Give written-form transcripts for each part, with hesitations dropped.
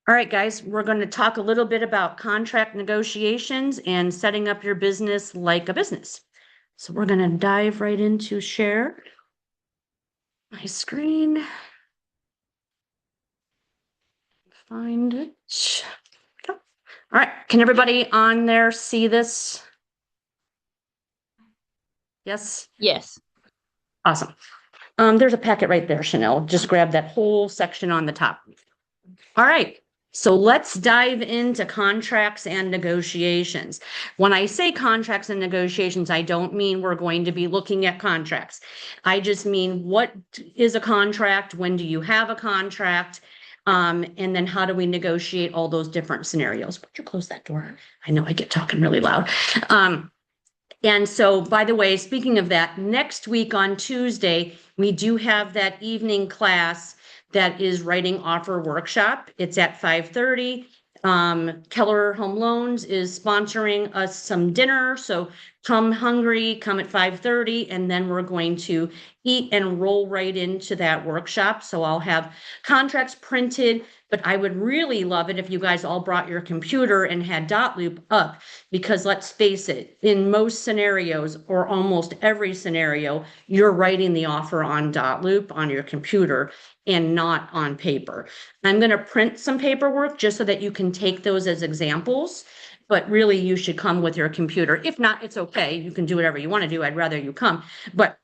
All right, guys, we're going to talk a little bit about contract negotiations and setting up your business like a business. So we're going to dive right into share my screen. Find it. All right, can everybody on there see this? Yes? Yes. Awesome. There's a packet right there, Chanel. Just grab that whole section on the top. All right. So let's dive into contracts and negotiations. When I say contracts and negotiations, I don't mean we're going to be looking at contracts. I just mean what is a contract? When do you have a contract? And then how do we negotiate all those different scenarios? Would you close that door? I know I get talking really loud. And so, by the way, speaking of that, next week on Tuesday, we do have that evening class that is writing offer workshop. It's at 5:30. Keller Home Loans is sponsoring us some dinner. So come hungry, come at 5:30, and then we're going to eat and roll right into that workshop. So I'll have contracts printed, but I would really love it if you guys all brought your computer and had dot-loop up, because let's face it, in most scenarios or almost every scenario, you're writing the offer on dot-loop on your computer and not on paper. I'm going to print some paperwork just so that you can take those as examples, but really you should come with your computer. If not, it's okay. You can do whatever you want to do. I'd rather you come. But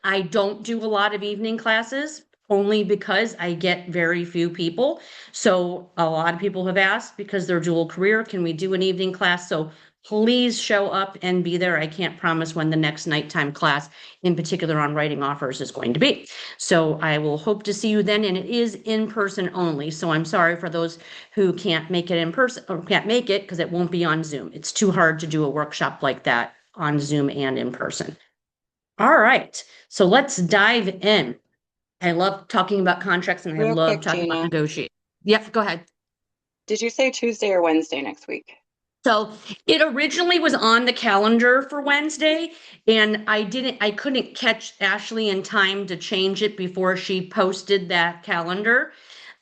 I don't do a lot of evening classes only because I get very few people. So a lot of people have asked, because they're dual career, can we do an evening class? So please show up and be there. I can't promise when the next nighttime class, in particular on writing offers, is going to be. So I will hope to see you then, and it is in person only. So I'm sorry for those who can't make it in person or can't make it, because it won't be on Zoom. It's too hard to do a workshop like that on Zoom and in person. All right, so let's dive in. I love talking about contracts and I Real love quick, talking about Gina, negotiation. Yep, go ahead. did you say Tuesday or Wednesday next week? So it originally was on the calendar for Wednesday, and I couldn't catch Ashley in time to change it before she posted that calendar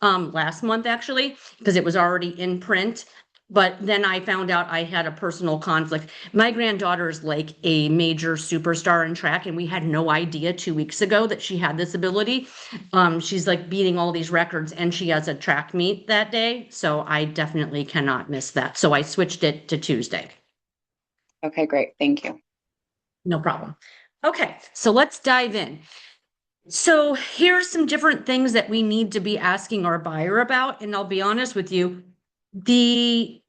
last month, actually, because it was already in print. But then I found out I had a personal conflict. My granddaughter is like a major superstar in track, and we had no idea 2 weeks ago that she had this ability. She's like beating all these records, and she has a track meet that day. So I definitely cannot miss that. So I switched it to Tuesday. Okay, great. Thank you. No problem. Okay, so let's dive in. So here's some different things that we need to be asking our buyer about. And I'll be honest with you, the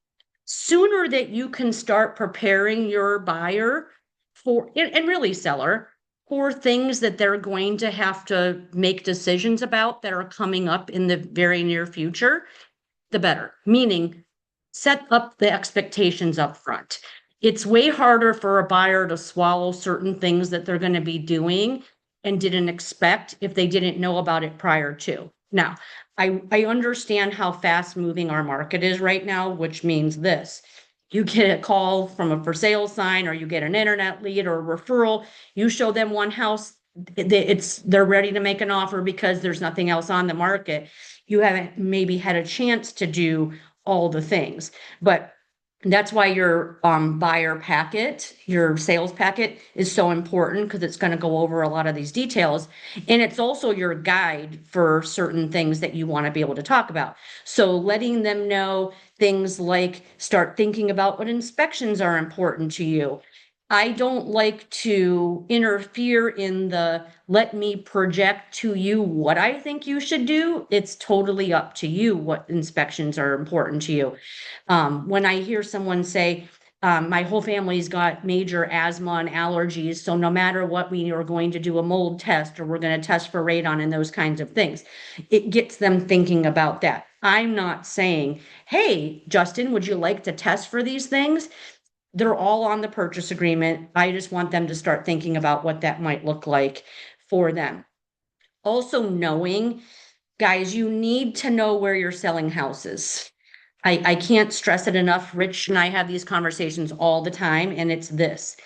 sooner that you can start preparing your buyer for, and really seller, for things that they're going to have to make decisions about that are coming up in the very near future, the better. Meaning, set up the expectations up front. It's way harder for a buyer to swallow certain things that they're going to be doing and didn't expect if they didn't know about it prior to. Now, I understand how fast moving our market is right now, which means this. You get a call from a for sale sign, or you get an internet lead or a referral, you show them one house, they're ready to make an offer because there's nothing else on the market. You haven't maybe had a chance to do all the things, but that's why your buyer packet, your sales packet, is so important, because it's going to go over a lot of these details. And it's also your guide for certain things that you want to be able to talk about. So letting them know things like, start thinking about what inspections are important to you. I don't like to interfere in the let me project to you what I think you should do. It's totally up to you what inspections are important to you. When I hear someone say, my whole family's got major asthma and allergies, so no matter what, we are going to do a mold test, or we're going to test for radon and those kinds of things, it gets them thinking about that. I'm not saying, hey, Justin, would you like to test for these things? They're all on the purchase agreement. I just want them to start thinking about what that might look like for them. Also, knowing, guys, you need to know where you're selling houses. I can't stress it enough. Rich and I have these conversations all the time, and it's this.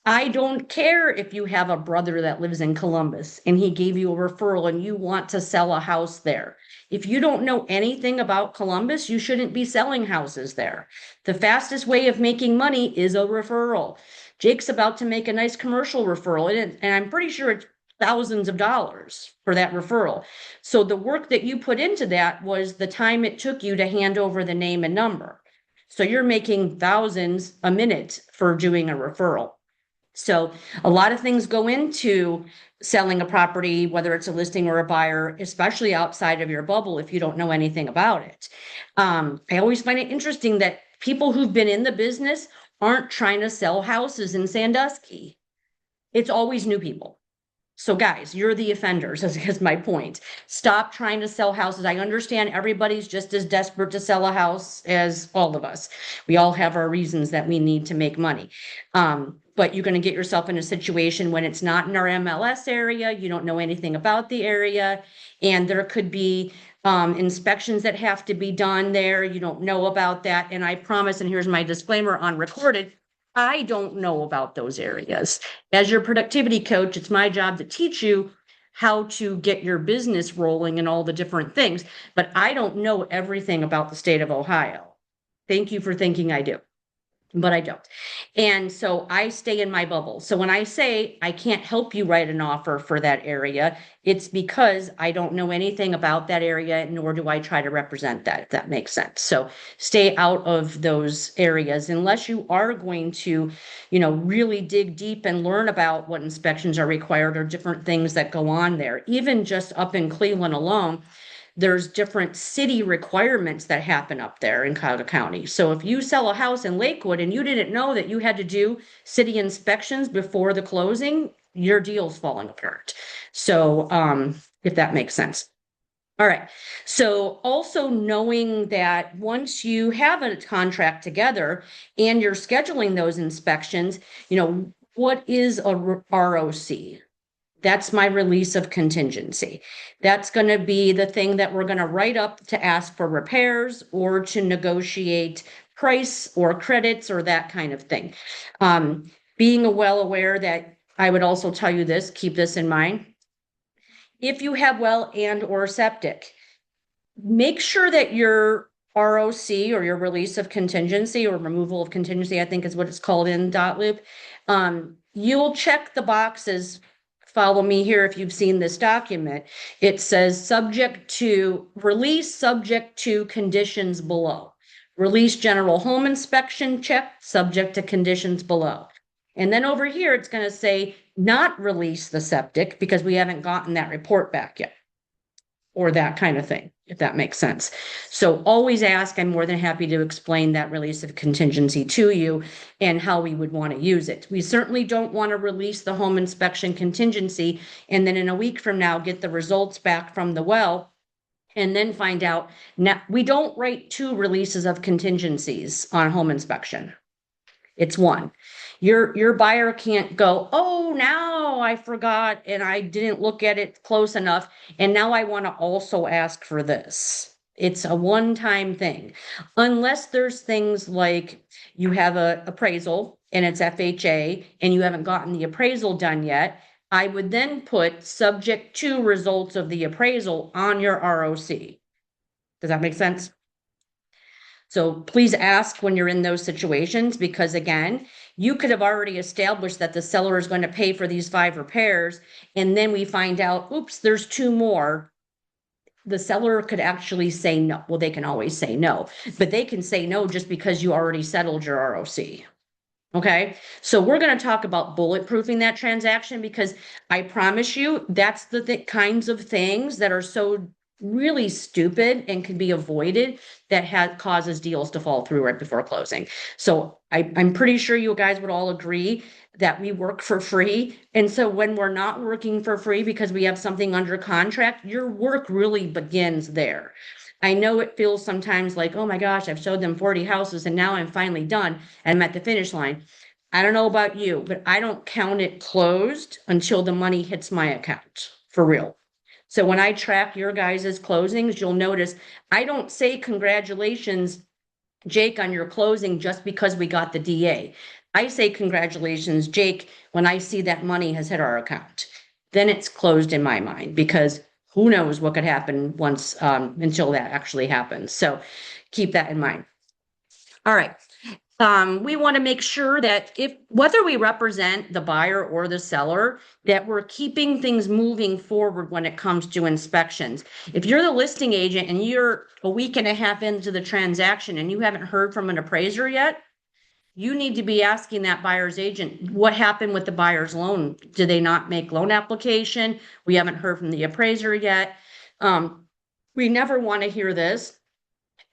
I don't care if you have a brother that lives in Columbus and he gave you a referral and you want to sell a house there. If you don't know anything about Columbus, you shouldn't be selling houses there. The fastest way of making money is a referral. Jake's about to make a nice commercial referral, and I'm pretty sure it's thousands of dollars for that referral. So the work that you put into that was the time it took you to hand over the name and number. So you're making thousands a minute for doing a referral. So a lot of things go into selling a property, whether it's a listing or a buyer, especially outside of your bubble if you don't know anything about it. I always find it interesting that people who've been in the business aren't trying to sell houses in Sandusky. It's always new people. So guys, you're the offenders, is my point. Stop trying to sell houses. I understand everybody's just as desperate to sell a house as all of us. We all have our reasons that we need to make money. But you're going to get yourself in a situation when it's not in our MLS area, you don't know anything about the area, and there could be inspections that have to be done there. You don't know about that. And I promise, and here's my disclaimer on recorded, I don't know about those areas. As your productivity coach, it's my job to teach you how to get your business rolling and all the different things, but I don't know everything about the state of Ohio. Thank you for thinking I do, but I don't. And so I stay in my bubble. So when I say I can't help you write an offer for that area, it's because I don't know anything about that area, nor do I try to represent that, if that makes sense. So stay out of those areas unless you are going to, really dig deep and learn about what inspections are required or different things that go on there. Even just up in Cleveland alone, there's different city requirements that happen up there in Cuyahoga County. So if you sell a house in Lakewood and you didn't know that you had to do city inspections before the closing, your deal's falling apart. So if that makes sense. All right. So also knowing that once you have a contract together and you're scheduling those inspections, what is a ROC? That's my release of contingency. That's going to be the thing that we're going to write up to ask for repairs or to negotiate price or credits or that kind of thing. Being well aware that I would also tell you this, keep this in mind. If you have well and or septic, make sure that your ROC or your release of contingency or removal of contingency, I think is what it's called in dot loop. You'll check the boxes. Follow me here if you've seen this document. It says subject to release, subject to conditions below. Release general home inspection check, subject to conditions below. And then over here, it's going to say not release the septic because we haven't gotten that report back yet. Or that kind of thing, if that makes sense. So always ask. I'm more than happy to explain that release of contingency to you and how we would want to use it. We certainly don't want to release the home inspection contingency and then in a week from now get the results back from the well and then find out. Now, we don't write 2 releases of contingencies on home inspection. It's 1. Your buyer can't go, oh, now I forgot and I didn't look at it close enough. And now I want to also ask for this. It's a one-time thing. Unless there's things like you have an appraisal and it's FHA and you haven't gotten the appraisal done yet, I would then put subject to results of the appraisal on your ROC. Does that make sense? So please ask when you're in those situations, because again, you could have already established that the seller is going to pay for these 5 repairs. And then we find out, oops, there's 2 more. The seller could actually say no. Well, they can always say no, but they can say no just because you already settled your ROC. Okay. So we're going to talk about bulletproofing that transaction because I promise you that's the kinds of things that are so really stupid and can be avoided that causes deals to fall through right before closing. So I'm pretty sure you guys would all agree that we work for free. And so when we're not working for free because we have something under contract, your work really begins there. I know it feels sometimes like, oh my gosh, I've showed them 40 houses and now I'm finally done and I'm at the finish line. I don't know about you, but I don't count it closed until the money hits my account for real. So when I track your guys' closings, you'll notice I don't say congratulations, Jake, on your closing just because we got the DA. I say congratulations, Jake, when I see that money has hit our account. Then it's closed in my mind because who knows what could happen once until that actually happens. So keep that in mind. All right. We want to make sure that if whether we represent the buyer or the seller, that we're keeping things moving forward when it comes to inspections. If you're the listing agent and you're a week and a half into the transaction and you haven't heard from an appraiser yet, you need to be asking that buyer's agent, what happened with the buyer's loan? Did they not make loan application? We haven't heard from the appraiser yet. We never want to hear this.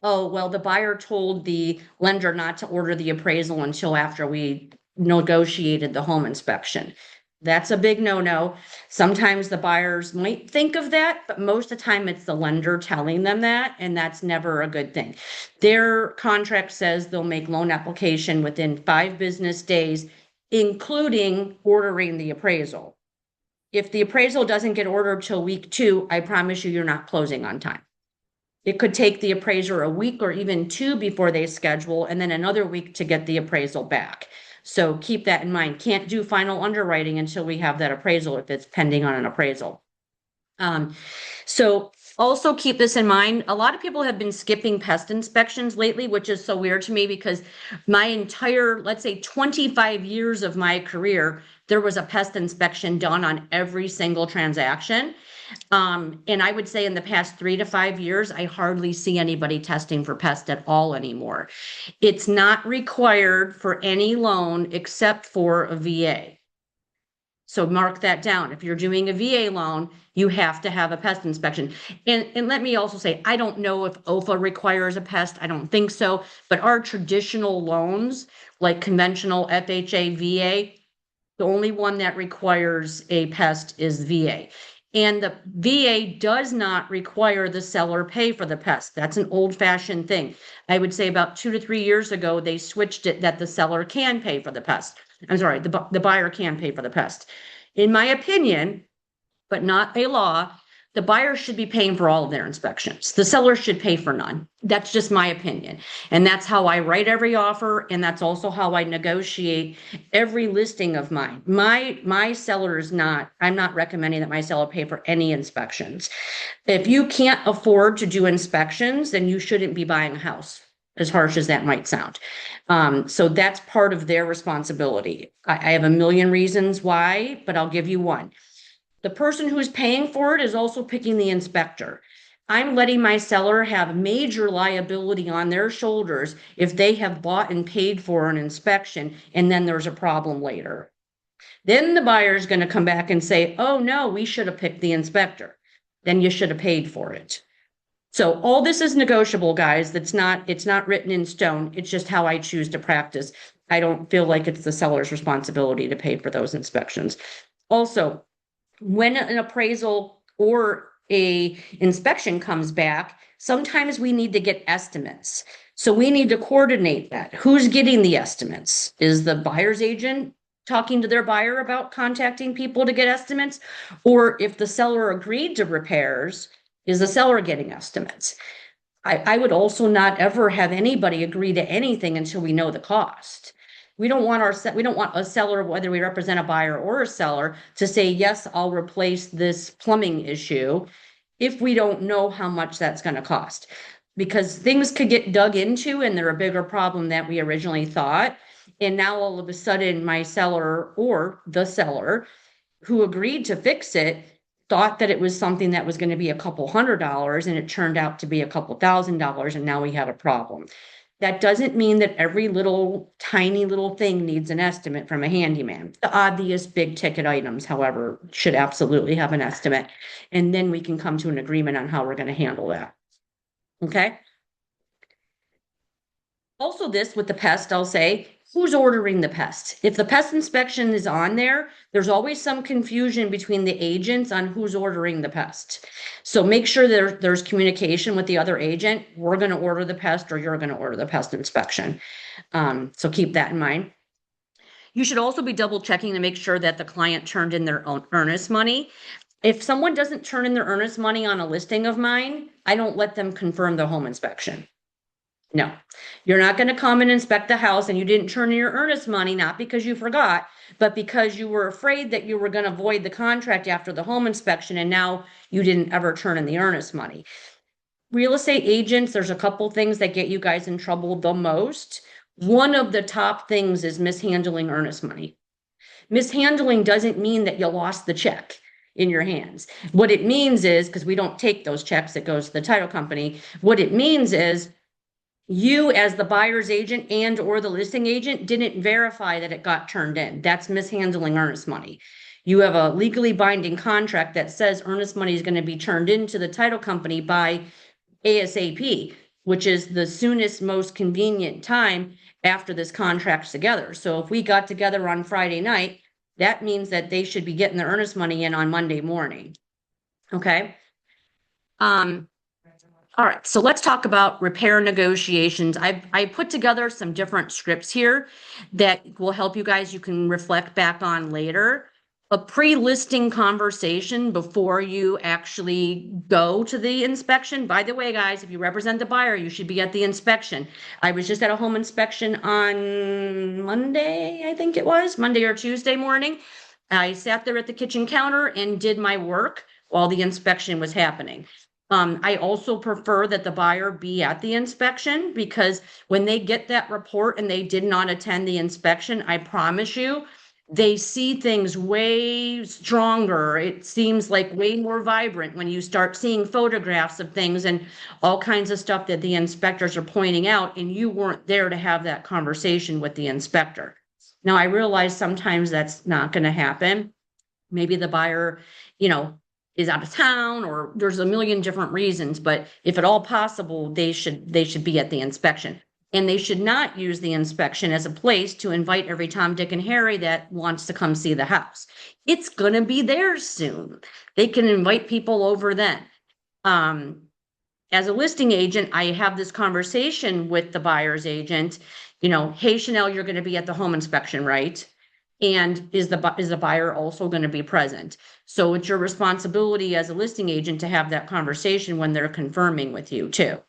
Oh, well, the buyer told the lender not to order the appraisal until after we negotiated the home inspection. That's a big no-no. Sometimes the buyers might think of that, but most of the time it's the lender telling them that, and that's never a good thing. Their contract says they'll make loan application within 5 business days, including ordering the appraisal. If the appraisal doesn't get ordered till week 2, I promise you, you're not closing on time. It could take the appraiser a week or even 2 before they schedule, and then another week to get the appraisal back. So keep that in mind. Can't do final underwriting until we have that appraisal if it's pending on an appraisal. So also keep this in mind. A lot of people have been skipping pest inspections lately, which is so weird to me because my entire, let's say 25 years of my career, there was a pest inspection done on every single transaction. And I would say in the past 3 to 5 years, I hardly see anybody testing for pest at all anymore. It's not required for any loan except for a VA. So mark that down. If you're doing a VA loan, you have to have a pest inspection. And let me also say, I don't know if OFA requires a pest. I don't think so. But our traditional loans, like conventional FHA, VA, the only one that requires a pest is VA. And the VA does not require the seller pay for the pest. That's an old-fashioned thing. I would say about 2 to 3 years ago, they switched it that the seller can pay for the pest. I'm sorry, the buyer can pay for the pest. In my opinion, but not a law, the buyer should be paying for all of their inspections. The seller should pay for none. That's just my opinion. And that's how I write every offer. And that's also how I negotiate every listing of mine. My seller is not, I'm not recommending that my seller pay for any inspections. If you can't afford to do inspections, then you shouldn't be buying a house, as harsh as that might sound. So that's part of their responsibility. I have a million reasons why, but I'll give you one. The person who's paying for it is also picking the inspector. I'm letting my seller have major liability on their shoulders if they have bought and paid for an inspection and then there's a problem later. Then the buyer is going to come back and say, oh no, we should have picked the inspector. Then you should have paid for it. So all this is negotiable, guys. It's not written in stone. It's just how I choose to practice. I don't feel like it's the seller's responsibility to pay for those inspections. Also, when an appraisal or a inspection comes back, sometimes we need to get estimates. So we need to coordinate that. Who's getting the estimates? Is the buyer's agent talking to their buyer about contacting people to get estimates? Or if the seller agreed to repairs, is the seller getting estimates? I would also not ever have anybody agree to anything until we know the cost. We don't want a seller, whether we represent a buyer or a seller, to say, yes, I'll replace this plumbing issue if we don't know how much that's going to cost. Because things could get dug into and they're a bigger problem than we originally thought. And now all of a sudden my seller or the seller who agreed to fix it thought that it was something that was going to be a couple $100 and it turned out to be a couple $1,000 and now we have a problem. That doesn't mean that every little tiny little thing needs an estimate from a handyman. The obvious big ticket items, however, should absolutely have an estimate. And then we can come to an agreement on how we're going to handle that. Okay. Also, this with the pest, I'll say, who's ordering the pest? If the pest inspection is on there, there's always some confusion between the agents on who's ordering the pest. So make sure there's communication with the other agent. We're going to order the pest or you're going to order the pest inspection. So keep that in mind. You should also be double checking to make sure that the client turned in their own earnest money. If someone doesn't turn in their earnest money on a listing of mine, I don't let them confirm the home inspection. No, you're not going to come and inspect the house and you didn't turn in your earnest money, not because you forgot, but because you were afraid that you were going to void the contract after the home inspection and now you didn't ever turn in the earnest money. Real estate agents, there's a couple things that get you guys in trouble the most. One of the top things is mishandling earnest money. Mishandling doesn't mean that you lost the check in your hands. What it means is, because we don't take those checks, it goes to the title company. What it means is you as the buyer's agent and or the listing agent didn't verify that it got turned in. That's mishandling earnest money. You have a legally binding contract that says earnest money is going to be turned into the title company by ASAP, which is the soonest, most convenient time after this contract's together. So if we got together on Friday night, that means that they should be getting the earnest money in on Monday morning. Okay. All right, so let's talk about repair negotiations. I put together some different scripts here that will help you guys. You can reflect back on later. A pre-listing conversation before you actually go to the inspection. By the way, guys, if you represent the buyer, you should be at the inspection. I was just at a home inspection on Monday, I think it was, Monday or Tuesday morning. I sat there at the kitchen counter and did my work while the inspection was happening. I also prefer that the buyer be at the inspection because when they get that report and they did not attend the inspection, I promise you, they see things way stronger. It seems like way more vibrant when you start seeing photographs of things and all kinds of stuff that the inspectors are pointing out, and you weren't there to have that conversation with the inspector. Now, I realize sometimes that's not going to happen. Maybe the buyer, is out of town, or there's a million different reasons, but if at all possible, they should be at the inspection. And they should not use the inspection as a place to invite every Tom, Dick, and Harry that wants to come see the house. It's gonna be theirs soon. They can invite people over then. As a listing agent, I have this conversation with the buyer's agent, hey, Chanel, you're gonna be at the home inspection, right? And is the buyer also going to be present? So it's your responsibility as a listing agent to have that conversation when they're confirming with you too.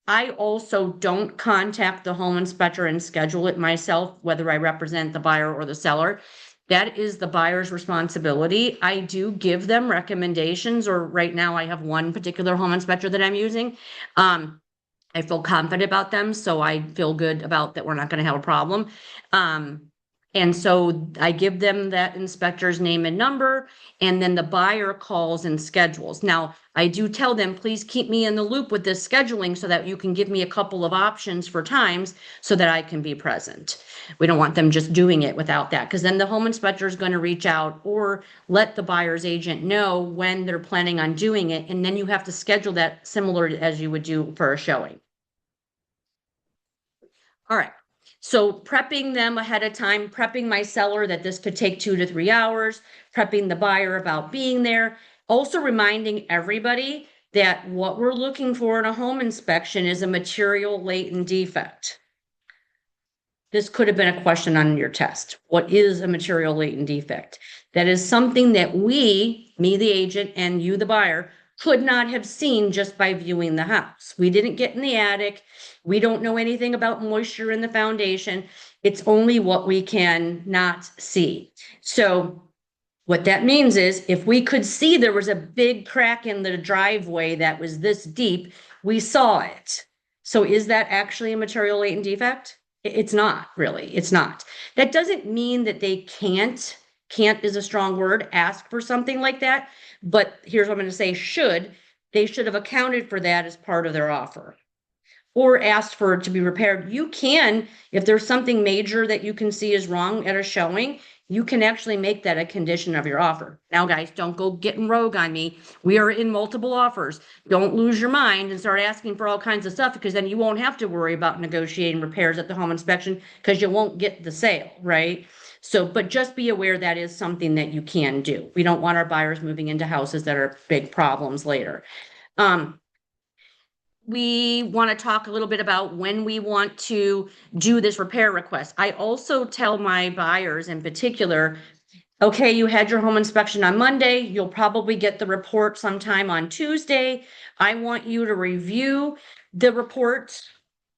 I also don't contact the home inspector and schedule it myself, whether I represent the buyer or the seller. That is the buyer's responsibility. I do give them recommendations, or right now I have one particular home inspector that I'm using. I feel confident about them, so I feel good about that we're not going to have a problem. And so I give them that inspector's name and number, and then the buyer calls and schedules. Now, I do tell them, please keep me in the loop with this scheduling so that you can give me a couple of options for times so that I can be present. We don't want them just doing it without that, because then the home inspector is going to reach out or let the buyer's agent know when they're planning on doing it. And then you have to schedule that similar as you would do for a showing. All right. So prepping them ahead of time, prepping my seller that this could take 2 to 3 hours, prepping the buyer about being there, also reminding everybody that what we're looking for in a home inspection is a material latent defect. This could have been a question on your test. What is a material latent defect? That is something that we, me the agent and you the buyer, could not have seen just by viewing the house. We didn't get in the attic. We don't know anything about moisture in the foundation. It's only what we can not see. So what that means is if we could see there was a big crack in the driveway that was this deep, we saw it. So is that actually a material latent defect? It's not really. It's not. That doesn't mean that they can't is a strong word, ask for something like that. But here's what I'm going to say, they should have accounted for that as part of their offer or asked for it to be repaired. You can, if there's something major that you can see is wrong at a showing, you can actually make that a condition of your offer. Now, guys, don't go getting rogue on me. We are in multiple offers. Don't lose your mind and start asking for all kinds of stuff, because then you won't have to worry about negotiating repairs at the home inspection because you won't get the sale, right? So, but just be aware that is something that you can do. We don't want our buyers moving into houses that are big problems later. We want to talk a little bit about when we want to do this repair request. I also tell my buyers in particular, okay, you had your home inspection on Monday. You'll probably get the report sometime on Tuesday. I want you to review the report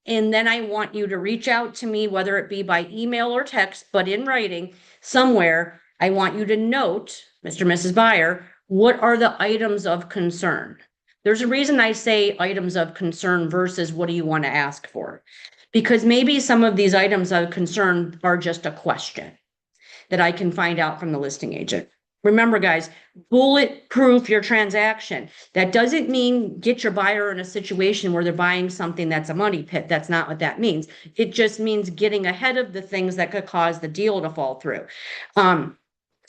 And then I want you to reach out to me, whether it be by email or text, but in writing somewhere. I want you to note, Mr. and Mrs. Buyer, what are the items of concern? There's a reason I say items of concern versus what do you want to ask for? Because maybe some of these items of concern are just a question that I can find out from the listing agent. Remember, guys, bulletproof your transaction. That doesn't mean get your buyer in a situation where they're buying something that's a money pit. That's not what that means. It just means getting ahead of the things that could cause the deal to fall through.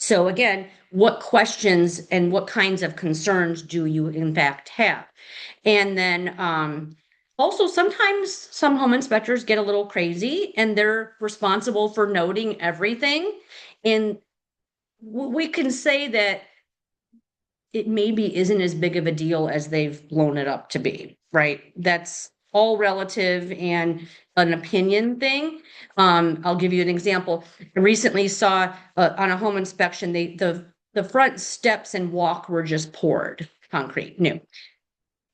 So again, what questions and what kinds of concerns do you in fact have? And then also sometimes some home inspectors get a little crazy and they're responsible for noting everything. And we can say that it maybe isn't as big of a deal as they've blown it up to be, right? That's all relative and an opinion thing. I'll give you an example. I recently saw on a home inspection, the front steps and walk were just poured concrete, new.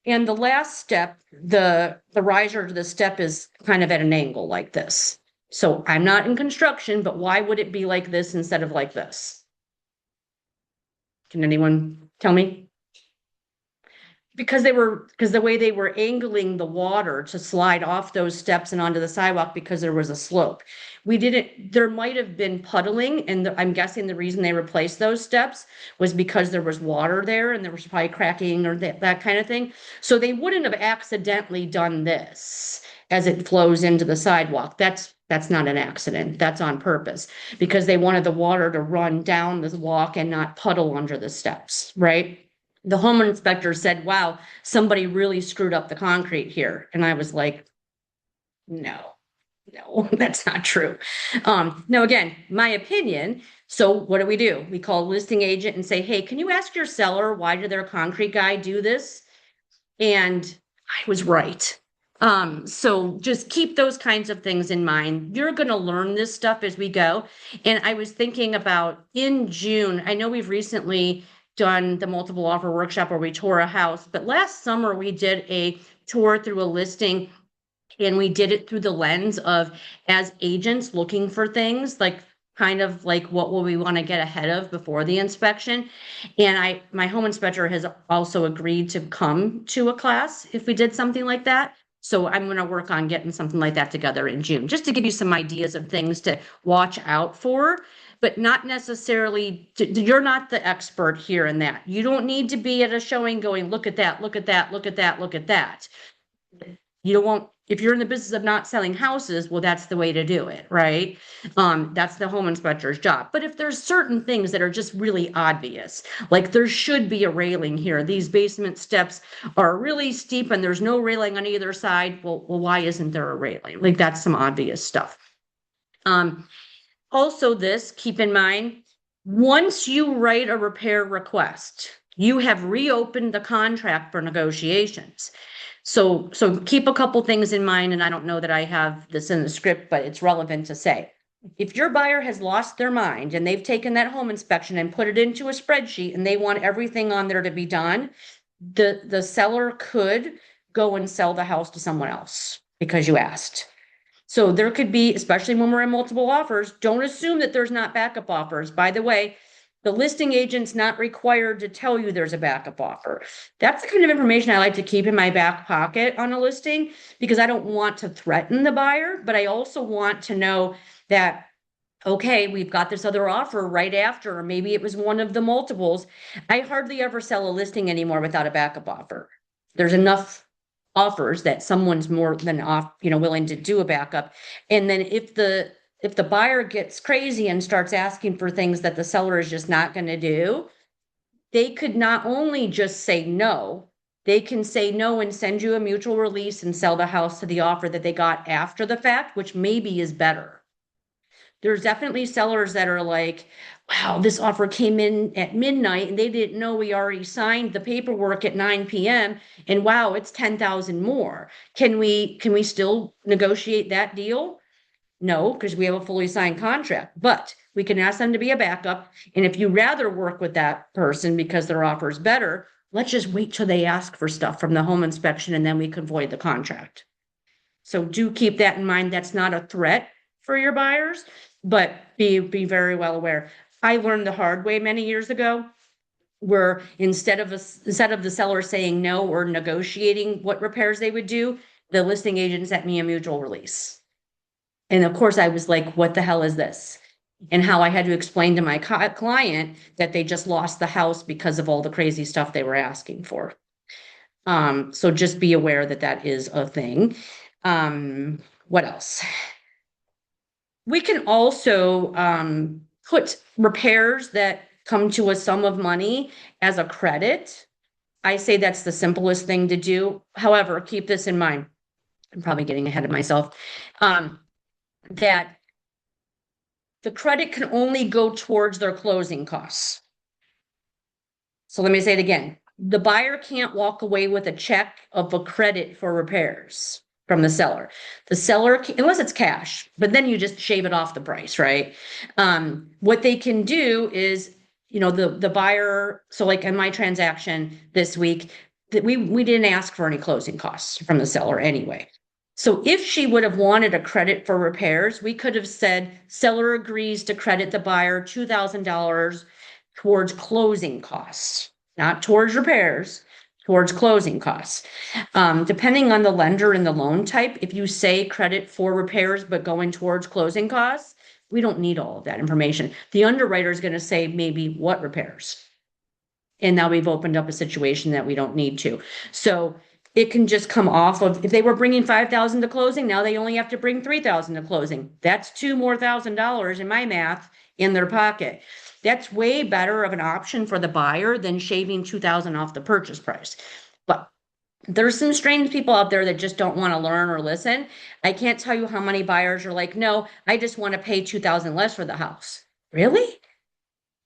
And the last step, the riser to the step is kind of at an angle like this. So I'm not in construction, but why would it be like this instead of like this? Can anyone tell me? Because the way they were angling the water to slide off those steps and onto the sidewalk because there was a slope. There might have been puddling, and I'm guessing the reason they replaced those steps was because there was water there and there was probably cracking or that kind of thing. So they wouldn't have accidentally done this as it flows into the sidewalk. That's not an accident. That's on purpose because they wanted the water to run down the walk and not puddle under the steps, right? The home inspector said, wow, somebody really screwed up the concrete here. And I was like, no, that's not true. No, again, my opinion. So what do? We call a listing agent and say, hey, can you ask your seller, why did their concrete guy do this? And I was right. So just keep those kinds of things in mind. You're going to learn this stuff as we go. And I was thinking about in June, I know we've recently done the multiple offer workshop where we tour a house, but last summer we did a tour through a listing and we did it through the lens of as agents looking for things like kind of like what will we want to get ahead of before the inspection. And my home inspector has also agreed to come to a class if we did something like that. So I'm going to work on getting something like that together in June, just to give you some ideas of things to watch out for, but not necessarily, you're not the expert here in that. You don't need to be at a showing going, look at that, look at that, look at that, look at that. You don't want, if you're in the business of not selling houses, well, that's the way to do it, right? That's the home inspector's job. But if there's certain things that are just really obvious, like there should be a railing here, these basement steps are really steep and there's no railing on either side. Well, why isn't there a railing? Like that's some obvious stuff. Also this, keep in mind, once you write a repair request, you have reopened the contract for negotiations. So keep a couple things in mind, and I don't know that I have this in the script, but it's relevant to say. If your buyer has lost their mind and they've taken that home inspection and put it into a spreadsheet and they want everything on there to be done, the seller could go and sell the house to someone else because you asked. So there could be, especially when we're in multiple offers, don't assume that there's not backup offers. By the way, the listing agent's not required to tell you there's a backup offer. That's the kind of information I like to keep in my back pocket on a listing because I don't want to threaten the buyer, but I also want to know that, okay, we've got this other offer right after, or maybe it was one of the multiples. I hardly ever sell a listing anymore without a backup offer. There's enough offers that someone's more than willing to do a backup. And then if the buyer gets crazy and starts asking for things that the seller is just not going to do, they could not only just say no, they can say no and send you a mutual release and sell the house to the offer that they got after the fact, which maybe is better. There's definitely sellers that are like, wow, this offer came in at midnight and they didn't know we already signed the paperwork at 9 p.m. and wow, it's 10,000 more. Can we still negotiate that deal? No, because we have a fully signed contract, but we can ask them to be a backup. And if you rather work with that person because their offer is better, let's just wait till they ask for stuff from the home inspection and then we can void the contract. So do keep that in mind. That's not a threat for your buyers, but be very well aware. I learned the hard way many years ago, where instead of the seller saying no or negotiating what repairs they would do, the listing agent sent me a mutual release. And of course, I was like, what the hell is this? And how I had to explain to my client that they just lost the house because of all the crazy stuff they were asking for. So just be aware that that is a thing. What else? We can also put repairs that come to a sum of money as a credit. I say that's the simplest thing to do. However, keep this in mind. I'm probably getting ahead of myself. That the credit can only go towards their closing costs. So let me say it again. The buyer can't walk away with a check of a credit for repairs from the seller. The seller, unless it's cash, but then you just shave it off the price, right? What they can do is, the buyer, so like in my transaction this week, that we didn't ask for any closing costs from the seller anyway. So if she would have wanted a credit for repairs, we could have said seller agrees to credit the buyer $2,000 towards closing costs, not towards repairs, towards closing costs. Depending on the lender and the loan type, if you say credit for repairs but going towards closing costs, we don't need all of that information. The underwriter is going to say maybe what repairs. And now we've opened up a situation that we don't need to. So it can just come off of, if they were bringing 5,000 to closing, now they only have to bring 3,000 to closing. That's $2,000 more in my math in their pocket. That's way better of an option for the buyer than shaving 2,000 off the purchase price. But there's some strange people out there that just don't want to learn or listen. I can't tell you how many buyers are like, no, I just want to pay 2,000 less for the house. Really?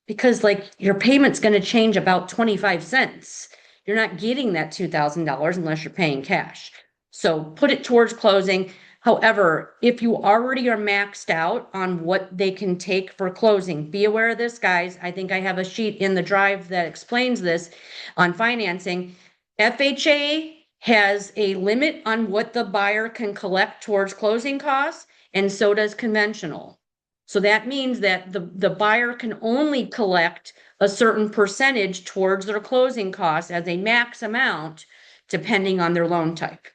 Because like your payment's going to change about 25 cents. You're not getting that $2,000 unless you're paying cash. So put it towards closing. However, if you already are maxed out on what they can take for closing, be aware of this, guys. I think I have a sheet in the drive that explains this on financing. FHA has a limit on what the buyer can collect towards closing costs, and so does conventional. So that means that the buyer can only collect a certain percentage towards their closing costs as a max amount, depending on their loan type.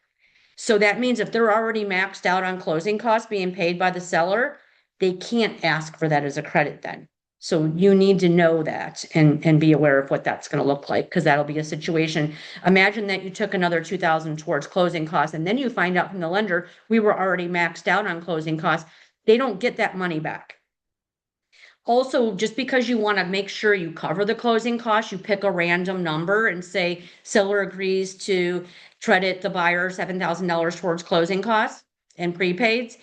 So that means if they're already maxed out on closing costs being paid by the seller, they can't ask for that as a credit then. So you need to know that and be aware of what that's going to look like, because that'll be a situation. Imagine that you took another 2,000 towards closing costs, and then you find out from the lender, we were already maxed out on closing costs. They don't get that money back. Also, just because you want to make sure you cover the closing costs, you pick a random number and say seller agrees to credit the buyer $7,000 towards closing costs and prepaids,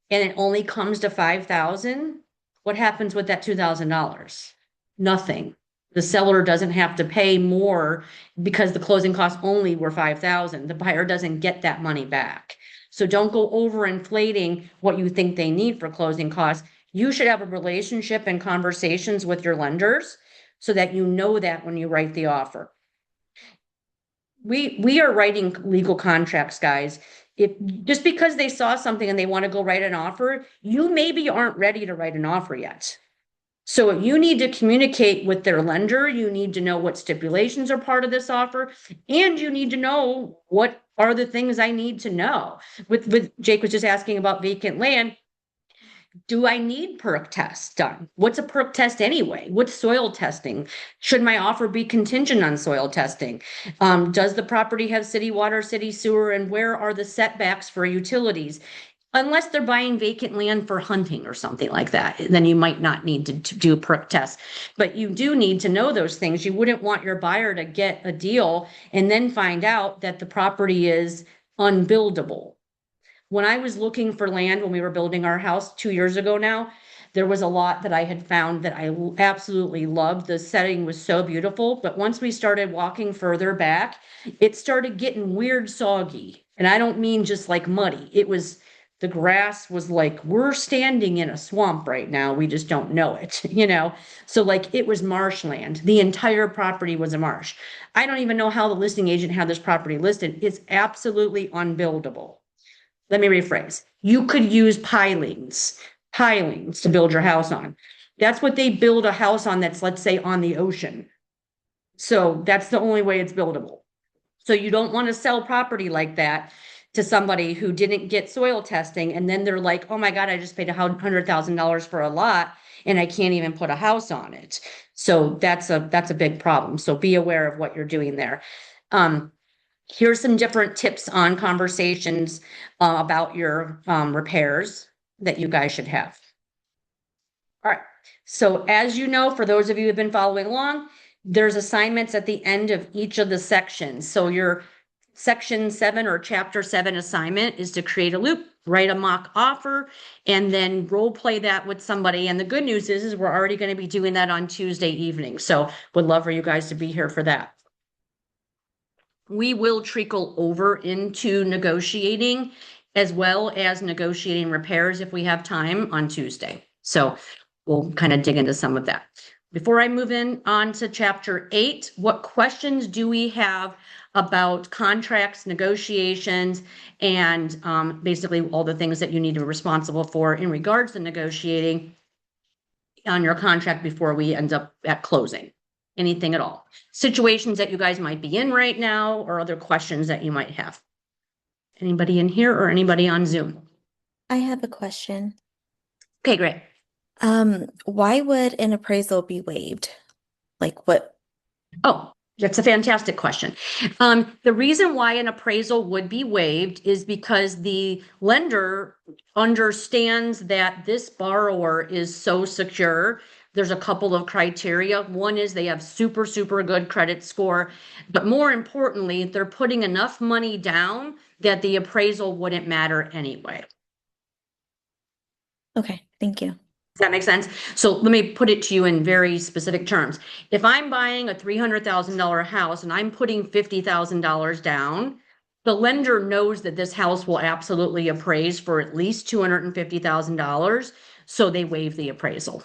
and it only comes to 5,000. What happens with that $2,000? Nothing. The seller doesn't have to pay more because the closing costs only were 5,000. The buyer doesn't get that money back. So don't go over inflating what you think they need for closing costs. You should have a relationship and conversations with your lenders so that you know that when you write the offer. We are writing legal contracts, guys. If just because they saw something and they want to go write an offer, you maybe aren't ready to write an offer yet. So you need to communicate with their lender. You need to know what stipulations are part of this offer, and you need to know what are the things I need to know. With Jake was just asking about vacant land. Do I need perk tests done? What's a perk test anyway? What's soil testing? Should my offer be contingent on soil testing? Does the property have city water, city sewer, and where are the setbacks for utilities? Unless they're buying vacant land for hunting or something like that, then you might not need to do perk tests. But you do need to know those things. You wouldn't want your buyer to get a deal and then find out that the property is unbuildable. When I was looking for land when we were building our house 2 years ago now, there was a lot that I had found that I absolutely loved. The setting was so beautiful. But once we started walking further back, it started getting weird soggy. And I don't mean just like muddy. The grass was like, we're standing in a swamp right now. We just don't know it, So like it was marshland. The entire property was a marsh. I don't even know how the listing agent had this property listed. It's absolutely unbuildable. let me rephrase. You could use pilings to build your house on. That's what they build a house on that's, let's say, on the ocean. So that's the only way it's buildable. So you don't want to sell property like that to somebody who didn't get soil testing, and then they're like, oh my God, I just paid $100,000 for a lot and I can't even put a house on it. So that's a big problem. So be aware of what you're doing there. Here's some different tips on conversations about your repairs that you guys should have. All right. So as you know, for those of you who have been following along, there's assignments at the end of each of the sections. So your section 7 or chapter 7 assignment is to create a loop, write a mock offer, and then role play that with somebody. And the good news is we're already going to be doing that on Tuesday evening. So would love for you guys to be here for that. We will trickle over into negotiating as well as negotiating repairs if we have time on Tuesday. So we'll kind of dig into some of that. Before I move in on to chapter 8, what questions do we have about contracts, negotiations, and basically all the things that you need to be responsible for in regards to negotiating on your contract before we end up at closing? Anything at all? Situations that you guys might be in right now or other questions that you might have? Anybody in here or anybody on Zoom? I have a question. Okay, great. Why would an appraisal be waived? Like what? Oh, that's a fantastic question. The reason why an appraisal would be waived is because the lender understands that this borrower is so secure. There's a couple of criteria. One is they have super, super good credit score, but more importantly, they're putting enough money down that the appraisal wouldn't matter anyway. Okay, thank you. Does that make sense? So let me put it to you in very specific terms. If I'm buying a $300,000 house and I'm putting $50,000 down, the lender knows that this house will absolutely appraise for at least $250,000. So they waive the appraisal.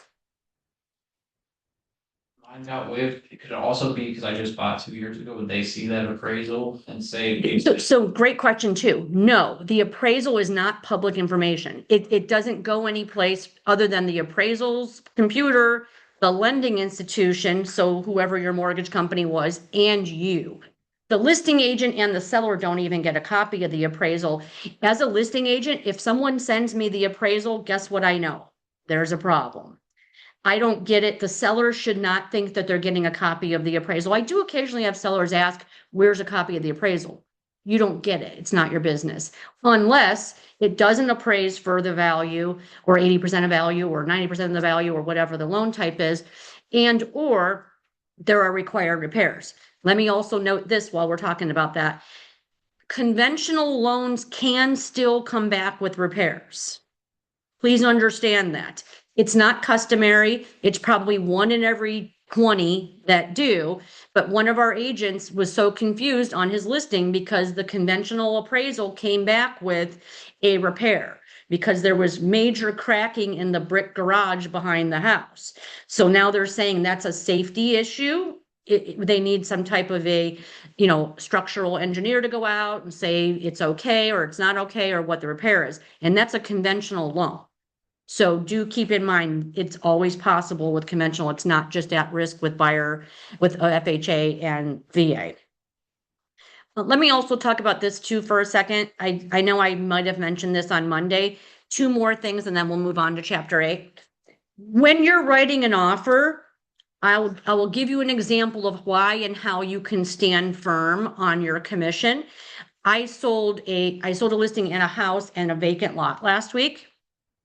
Mine got waived. It could also be because I just bought 2 years ago. Would they see that appraisal and say? So great question too. No, the appraisal is not public information. It doesn't go anyplace other than the appraisal's computer, the lending institution, so whoever your mortgage company was, and you. The listing agent and the seller don't even get a copy of the appraisal. As a listing agent, if someone sends me the appraisal, guess what I know? There's a problem. I don't get it. The seller should not think that they're getting a copy of the appraisal. I do occasionally have sellers ask, where's a copy of the appraisal? You don't get it. It's not your business. Unless it doesn't appraise for the value or 80% of value or 90% of the value or whatever the loan type is, and or there are required repairs. Let me also note this while we're talking about that. Conventional loans can still come back with repairs. Please understand that. It's not customary. It's probably 1 in every 20 that do, but one of our agents was so confused on his listing because the conventional appraisal came back with a repair because there was major cracking in the brick garage behind the house. So now they're saying that's a safety issue. They need some type of a, structural engineer to go out and say it's okay or it's not okay or what the repair is. And that's a conventional loan. So do keep in mind, it's always possible with conventional. It's not just at risk with FHA and VA. Let me also talk about this too for a second. I know I might have mentioned this on Monday. 2 more things and then we'll move on to chapter 8. When you're writing an offer, I will give you an example of why and how you can stand firm on your commission. I sold a listing in a house and a vacant lot last week.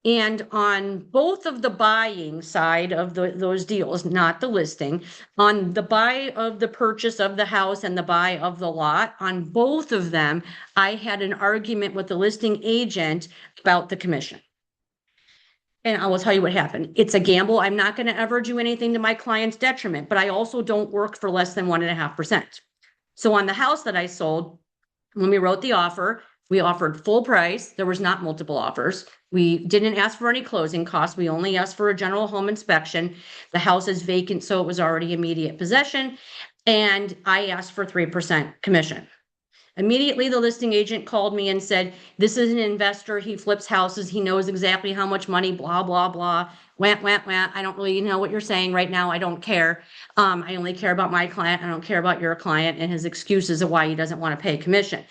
And on both of the buying side of those deals, not the listing, on the buy of the purchase of the house and the buy of the lot, on both of them, I had an argument with the listing agent about the commission. And I will tell you what happened. It's a gamble. I'm not going to ever do anything to my client's detriment, but I also don't work for less than 1.5%. So on the house that I sold, when we wrote the offer, we offered full price. There was not multiple offers. We didn't ask for any closing costs. We only asked for a general home inspection. The house is vacant, so it was already immediate possession. And I asked for 3% commission. Immediately, the listing agent called me and said, this is an investor. He flips houses. He knows exactly how much money, blah, blah, blah. Went. I don't really know what you're saying right now. I don't care. I only care about my client. I don't care about your client and his excuses of why he doesn't want to pay commission.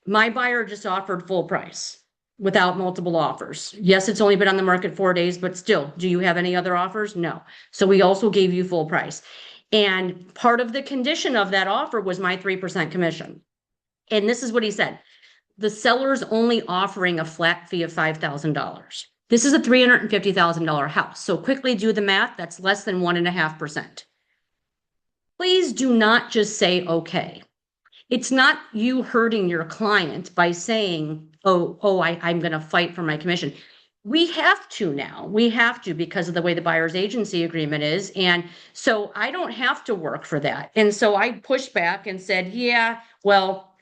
My buyer just offered full price without multiple offers. Yes, it's only been on the market 4 days, but still, do you have any other offers? No. So we also gave you full price. And part of the condition of that offer was my 3% commission. And this is what he said. The seller's only offering a flat fee of $5,000. This is a $350,000 house. So quickly do the math. That's less than 1.5%. Please do not just say, okay. It's not you hurting your client by saying, I'm going to fight for my commission. We have to now. We have to because of the way the buyer's agency agreement is. And so I don't have to work for that. And so I pushed back and said, yeah, well,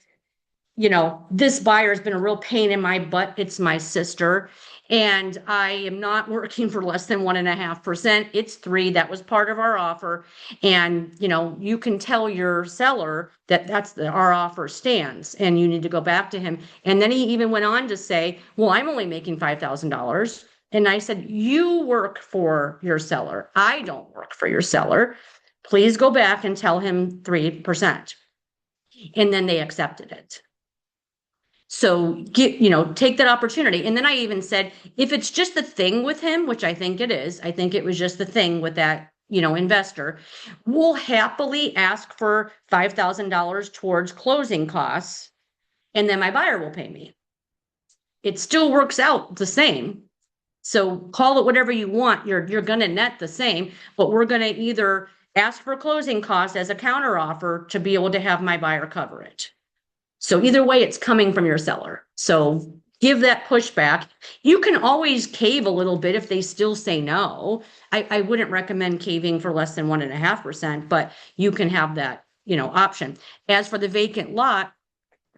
this buyer has been a real pain in my butt. It's my sister. And I am not working for less than 1.5%. It's 3%. That was part of our offer. And, you can tell your seller that our offer stands and you need to go back to him. And then he even went on to say, well, I'm only making $5,000. And I said, you work for your seller. I don't work for your seller. Please go back and tell him 3%. And then they accepted it. So take that opportunity. And then I even said, if it's just the thing with him, which I think it is, I think it was just the thing with that, investor, we'll happily ask for $5,000 towards closing costs. And then my buyer will pay me. It still works out the same. So call it whatever you want. You're going to net the same, but we're going to either ask for closing costs as a counter offer to be able to have my buyer cover it. So either way, it's coming from your seller. So give that pushback. You can always cave a little bit if they still say no. I wouldn't recommend caving for less than 1.5%, but you can have that, option. As for the vacant lot,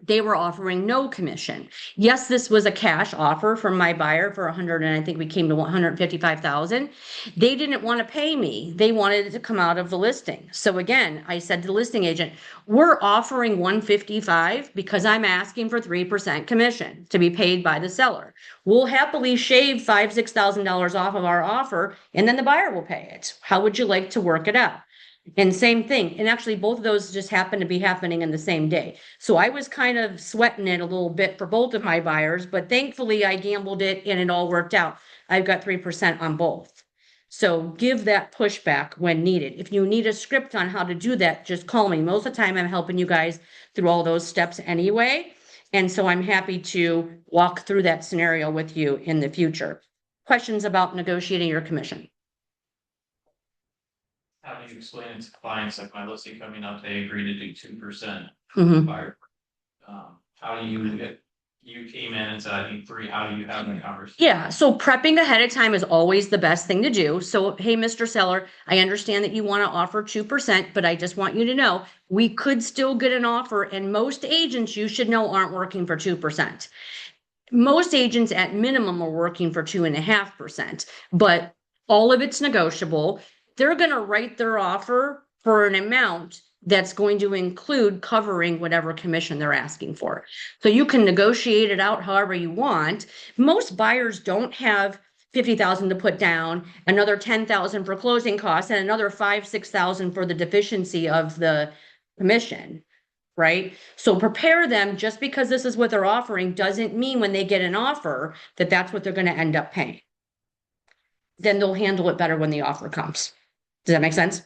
they were offering no commission. Yes, this was a cash offer from my buyer for 100, and I think we came to 155,000. They didn't want to pay me. They wanted it to come out of the listing. So again, I said to the listing agent, we're offering 155 because I'm asking for 3% commission to be paid by the seller. We'll happily shave $5,000-$6,000 off of our offer, and then the buyer will pay it. How would you like to work it out? And same thing. And actually, both of those just happened to be happening in the same day. So I was kind of sweating it a little bit for both of my buyers, but thankfully I gambled it and it all worked out. I've got 3% on both. So give that pushback when needed. If you need a script on how to do that, just call me. Most of the time I'm helping you guys through all those steps anyway. And so I'm happy to walk through that scenario with you in the future. Questions about negotiating your commission? How do you explain it to clients, like my listing coming up, they agree to do 2% Mhm. buyer? How do you came in and said, I need 3%, how do you have that conversation? Yeah, so prepping ahead of time is always the best thing to do. So, hey, Mr. Seller, I understand that you want to offer 2%, but I just want you to know we could still get an offer, and most agents, you should know, aren't working for 2%. Most agents at minimum are working for 2.5%, but all of it's negotiable. They're going to write their offer for an amount that's going to include covering whatever commission they're asking for. So you can negotiate it out however you want. Most buyers don't have 50,000 to put down, another 10,000 for closing costs, and another 5,000-6,000 for the deficiency of the commission. Right? So prepare them. Just because this is what they're offering doesn't mean when they get an offer that that's what they're going to end up paying. Then they'll handle it better when the offer comes. Does that make sense?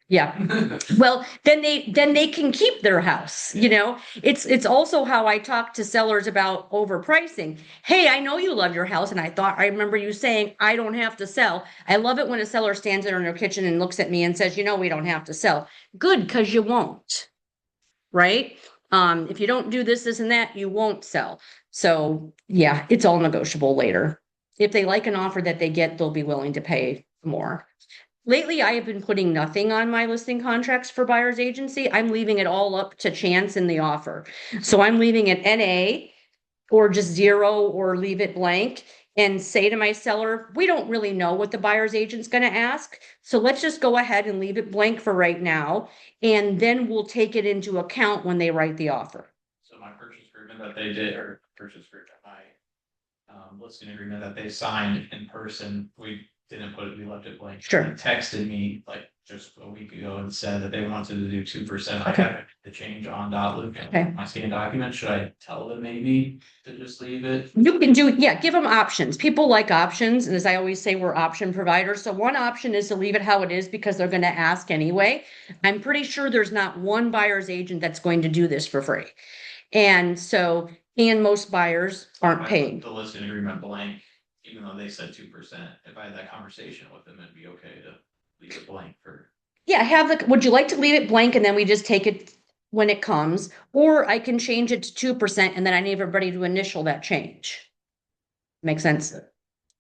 Yeah. Well, then they can keep their house. It's also how I talk to sellers about overpricing. Hey, I know you love your house, and I remember you saying I don't have to sell. I love it when a seller stands there in their kitchen and looks at me and says, we don't have to sell. Good, because you won't. Right? If you don't do this and that, you won't sell. So yeah, it's all negotiable later. If they like an offer that they get, they'll be willing to pay more. Lately, I have been putting nothing on my listing contracts for buyer's agency. I'm leaving it all up to chance in the offer. So I'm leaving it NA or just 0 or leave it blank and say to my seller, we don't really know what the buyer's agent's going to ask. So let's just go ahead and leave it blank for right now. And then we'll take it into account when they write the offer. So my my purchase agreement that they did, or purchase agreement, my listing agreement that they signed in person, we didn't put it, we left it blank. Sure. They texted me like just a week ago and said that they wanted to do 2%. I Okay. haven't the change on Dotloop. Okay. My scanned document, should I tell them maybe to just leave it? You can do, yeah, give them options. People like options. And as I always say, we're option providers. So one option is to leave it how it is because they're going to ask anyway. I'm pretty sure there's not one buyer's agent that's going to do this for free. And so, and most buyers aren't I put paying. the listing agreement blank, even though they said 2%. If I had that conversation with them, it'd be okay to leave it blank for. Yeah, would you like to leave it blank and then we just take it when it comes? Or I can change it to 2% and then I need everybody to initial that change. Make sense?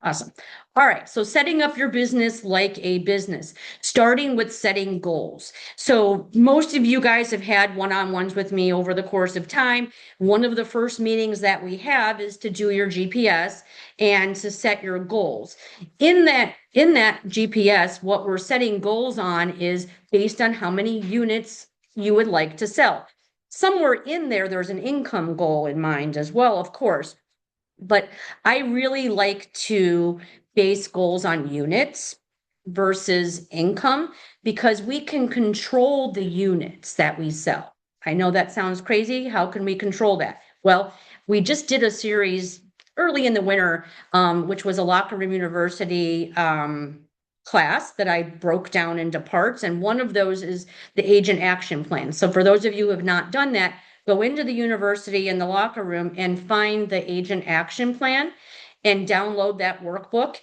Awesome. All right. So setting up your business like a business, starting with setting goals. So most of you guys have had one-on-ones with me over the course of time. One of the first meetings that we have is to do your GPS and to set your goals. In that GPS, what we're setting goals on is based on how many units you would like to sell. Somewhere in there, there's an income goal in mind as well, of course. But I really like to base goals on units versus income because we can control the units that we sell. I know that sounds crazy. How can we control that? Well, we just did a series early in the winter, which was a Locker Room University class that I broke down into parts. And one of those is the agent action plan. So for those of you who have not done that, go into the university in the locker room and find the agent action plan and download that workbook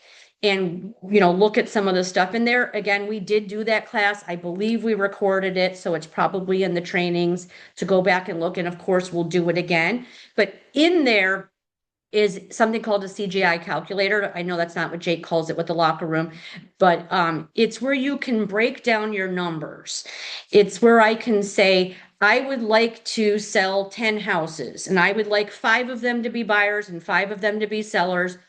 and, look at some of the stuff in there. Again, we did do that class. I believe we recorded it, so it's probably in the trainings to go back and look. And of course, we'll do it again. But in there is something called a CGI calculator. I know that's not what Jake calls it with the locker room, but it's where you can break down your numbers. It's where I can say, I would like to sell 10 houses and I would like 5 of them to be buyers and 5 of them to be sellers,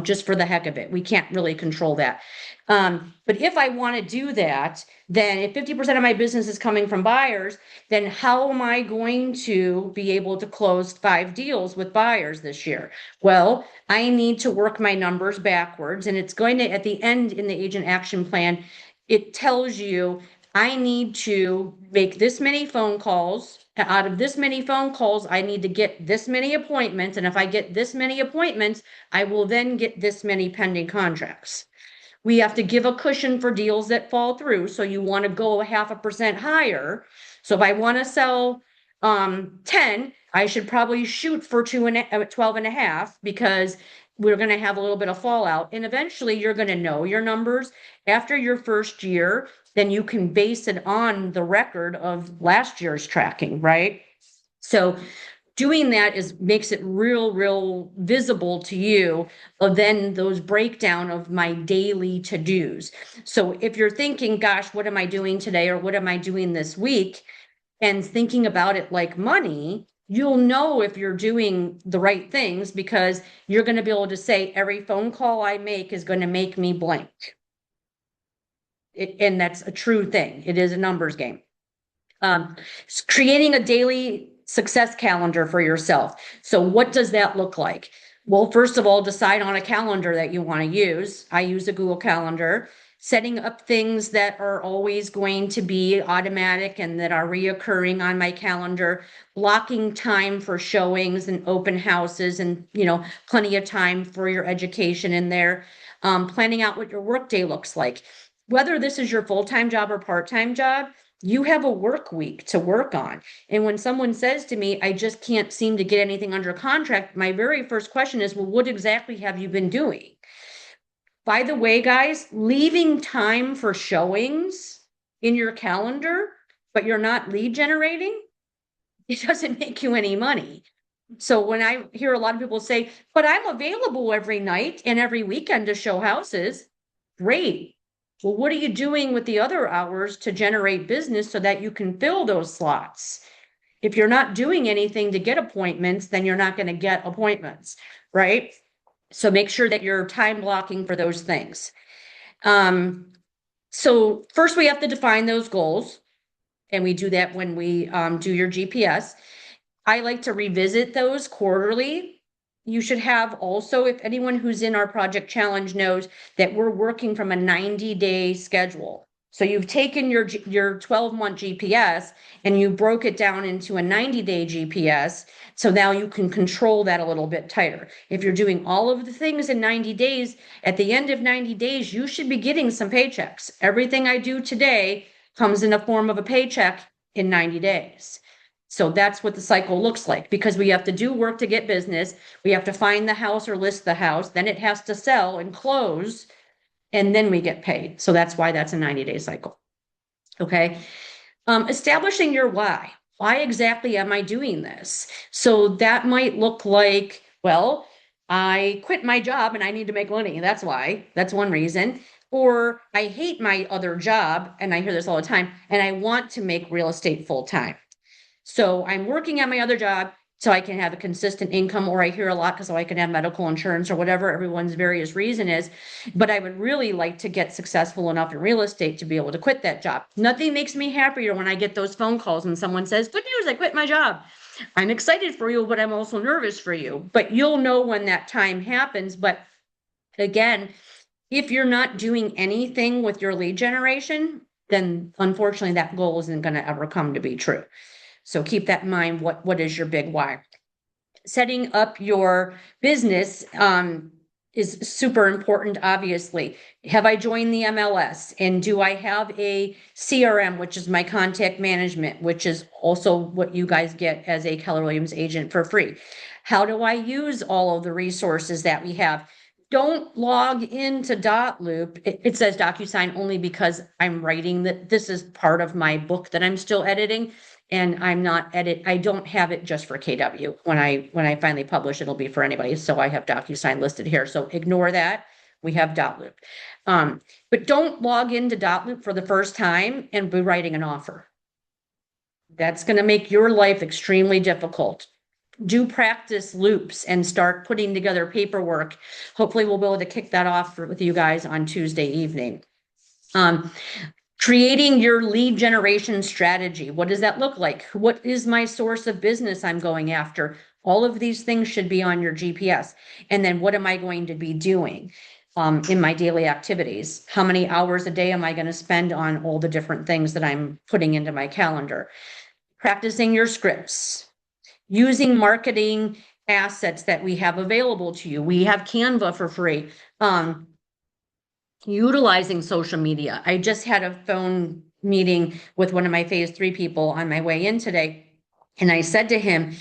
just for the heck of it. We can't really control that. But if I want to do that, then if 50% of my business is coming from buyers, then how am I going to be able to close 5 deals with buyers this year? Well, I need to work my numbers backwards, and it's going to, at the end in the agent action plan, it tells you I need to make this many phone calls. Out of this many phone calls, I need to get this many appointments. And if I get this many appointments, I will then get this many pending contracts. We have to give a cushion for deals that fall through. So you want to go 0.5% higher. So if I want to sell 10, I should probably shoot for 12.5 because we're going to have a little bit of fallout. And eventually you're going to know your numbers after your first year. Then you can base it on the record of last year's tracking, right? So doing that makes it real visible to you of then those breakdown of my daily to-dos. So if you're thinking, gosh, what am I doing today? Or what am I doing this week? And thinking about it like money, you'll know if you're doing the right things because you're going to be able to say every phone call I make is going to make me blank. And that's a true thing. It is a numbers game. Creating a daily success calendar for yourself. So what does that look like? Well, first of all, decide on a calendar that you want to use. I use a Google Calendar. Setting up things that are always going to be automatic and that are reoccurring on my calendar. Blocking time for showings and open houses and, plenty of time for your education in there. Planning out what your workday looks like. Whether this is your full-time job or part-time job, you have a work week to work on. And when someone says to me, I just can't seem to get anything under contract, my very first question is, well, what exactly have you been doing? By the way, guys, leaving time for showings in your calendar, but you're not lead generating, it doesn't make you any money. So when I hear a lot of people say, but I'm available every night and every weekend to show houses, great. Well, what are you doing with the other hours to generate business so that you can fill those slots? If you're not doing anything to get appointments, then you're not going to get appointments, right? So make sure that you're time blocking for those things. So first we have to define those goals. And we do that when we do your GPS. I like to revisit those quarterly. You should have also, if anyone who's in our project challenge knows that we're working from a 90-day schedule. So you've taken your 12-month GPS and you broke it down into a 90-day GPS. So now you can control that a little bit tighter. If you're doing all of the things in 90 days, at the end of 90 days, you should be getting some paychecks. Everything I do today comes in a form of a paycheck in 90 days. So that's what the cycle looks like, because we have to do work to get business. We have to find the house or list the house, then it has to sell and close, and then we get paid. So that's why that's a 90-day cycle. Okay. Establishing your why. Why exactly am I doing this? So that might look like, well, I quit my job and I need to make money. That's why. That's one reason. Or I hate my other job, and I hear this all the time, and I want to make real estate full time. So I'm working at my other job so I can have a consistent income, or I hear a lot because so I can have medical insurance or whatever everyone's various reason is. But I would really like to get successful enough in real estate to be able to quit that job. Nothing makes me happier when I get those phone calls and someone says, good news, I quit my job. I'm excited for you, but I'm also nervous for you. But you'll know when that time happens. But again, if you're not doing anything with your lead generation, then unfortunately that goal isn't going to ever come to be true. So keep that in mind. What is your big why? Setting up your business is super important, obviously. Have I joined the MLS? And do I have a CRM, which is my contact management, which is also what you guys get as a Keller Williams agent for free? How do I use all of the resources that we have? Don't log into Dotloop. It says DocuSign only because I'm writing that this is part of my book that I'm still editing. And I don't have it just for KW. When I finally publish, it'll be for anybody. So I have DocuSign listed here. So ignore that. We have Dotloop. But don't log into Dotloop for the first time and be writing an offer. That's going to make your life extremely difficult. Do practice loops and start putting together paperwork. Hopefully we'll be able to kick that off with you guys on Tuesday evening. Creating your lead generation strategy. What does that look like? What is my source of business I'm going after? All of these things should be on your GPS. And then what am I going to be doing in my daily activities? How many hours a day am I going to spend on all the different things that I'm putting into my calendar? Practicing your scripts, using marketing assets that we have available to you. We have Canva for free. Utilizing social media. I just had a phone meeting with one of my phase 3 people on my way in today. And I said to him,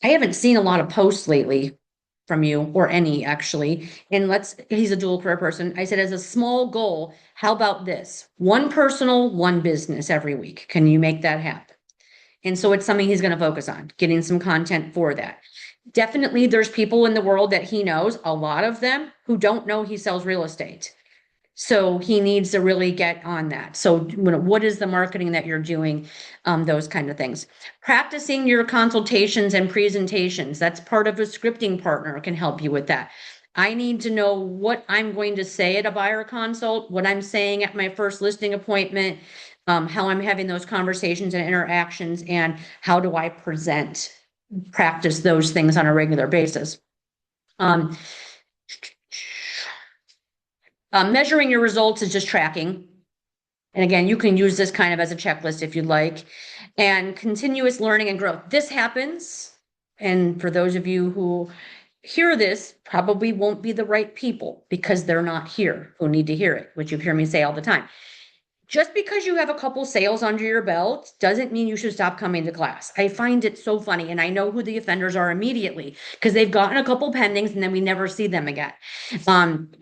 I haven't seen a lot of posts lately from you, or any actually. And he's a dual career person. I said, as a small goal, how about this? One personal, one business every week. Can you make that happen? And so it's something he's going to focus on, getting some content for that. Definitely there's people in the world that he knows, a lot of them, who don't know he sells real estate. So he needs to really get on that. So what is the marketing that you're doing? Those kind of things. Practicing your consultations and presentations. That's part of a scripting partner can help you with that. I need to know what I'm going to say at a buyer consult, what I'm saying at my first listing appointment, how I'm having those conversations and interactions, and how do I practice those things on a regular basis. Measuring your results is just tracking. And again, you can use this kind of as a checklist if you'd like. And continuous learning and growth. This happens. And for those of you who hear this, probably won't be the right people because they're not here who need to hear it, which you hear me say all the time. Just because you have a couple sales under your belt doesn't mean you should stop coming to class. I find it so funny, and I know who the offenders are immediately because they've gotten a couple pendings and then we never see them again.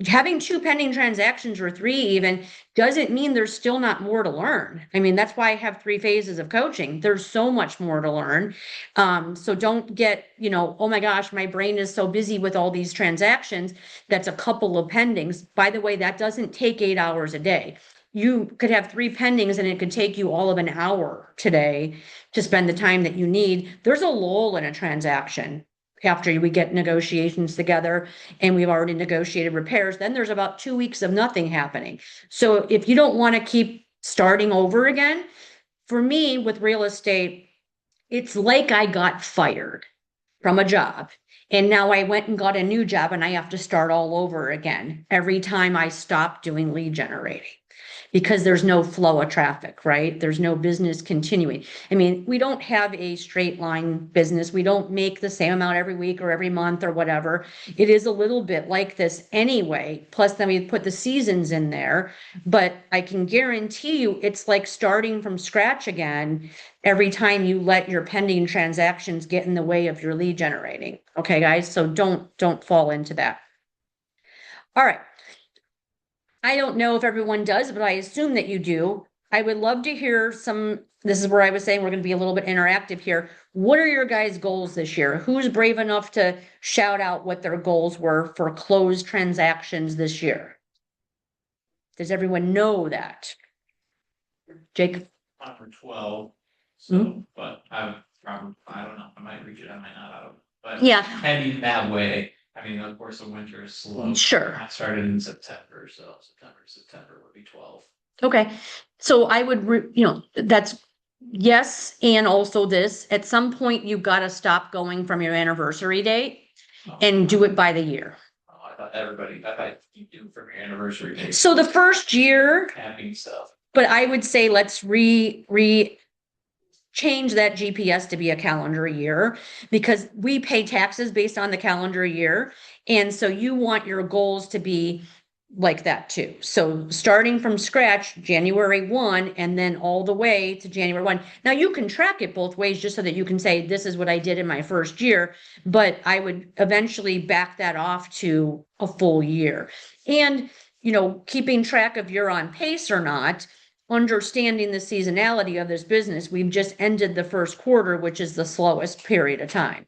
Having 2 pending transactions or 3 even doesn't mean there's still not more to learn. I mean, that's why I have 3 phases of coaching. There's so much more to learn. So don't get, oh my gosh, my brain is so busy with all these transactions. That's a couple of pendings. By the way, that doesn't take 8 hours a day. You could have 3 pendings and it could take you all of an hour today to spend the time that you need. There's a lull in a transaction after we get negotiations together and we've already negotiated repairs. Then there's about 2 weeks of nothing happening. So if you don't want to keep starting over again, for me with real estate, It's like I got fired from a job. And now I went and got a new job and I have to start all over again every time I stop doing lead generating. Because there's no flow of traffic, right? There's no business continuing. I mean, we don't have a straight line business. We don't make the same amount every week or every month or whatever. It is a little bit like this anyway. Plus, then we put the seasons in there. But I can guarantee you it's like starting from scratch again every time you let your pending transactions get in the way of your lead generating. Okay, guys? So don't fall into that. All right. I don't know if everyone does, but I assume that you do. I would love to hear this is where I was saying we're going to be a little bit interactive here. What are your guys' goals this year? Who's brave enough to shout out what their goals were for closed transactions this year? Does everyone know that? Jacob? For 12, so, but I don't know, I might reach it, I might not, I don't know. But Yeah. heading that way, I mean, of course, the winter is slow. Sure. I started in September, so September would be 12. Okay, so I would, that's yes, and also this, at some point, you gotta stop going from your anniversary date and do it by the year. Oh, I thought you do for your anniversary. date. So the first year, Camping stuff. but I would say let's change that GPS to be a calendar year because we pay taxes based on the calendar year. And so you want your goals to be like that too. So starting from scratch, January 1, and then all the way to January 1. Now you can track it both ways just so that you can say, this is what I did in my first year, but I would eventually back that off to a full year. And, keeping track of you're on pace or not, understanding the seasonality of this business, we've just ended the first quarter, which is the slowest period of time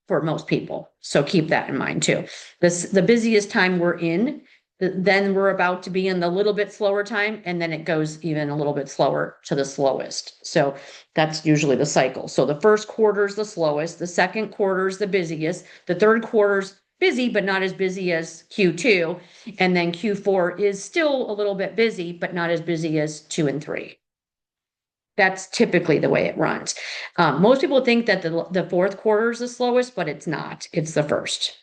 for most people. So keep that in mind too. The busiest time we're in, then we're about to be in the little bit slower time, and then it goes even a little bit slower to the slowest. So that's usually the cycle. So the first quarter is the slowest, the second quarter is the busiest, the third quarter's busy, but not as busy as Q2. And then Q4 is still a little bit busy, but not as busy as 2 and 3. That's typically the way it runs. Most people think that the fourth quarter is the slowest, but it's not. It's the first.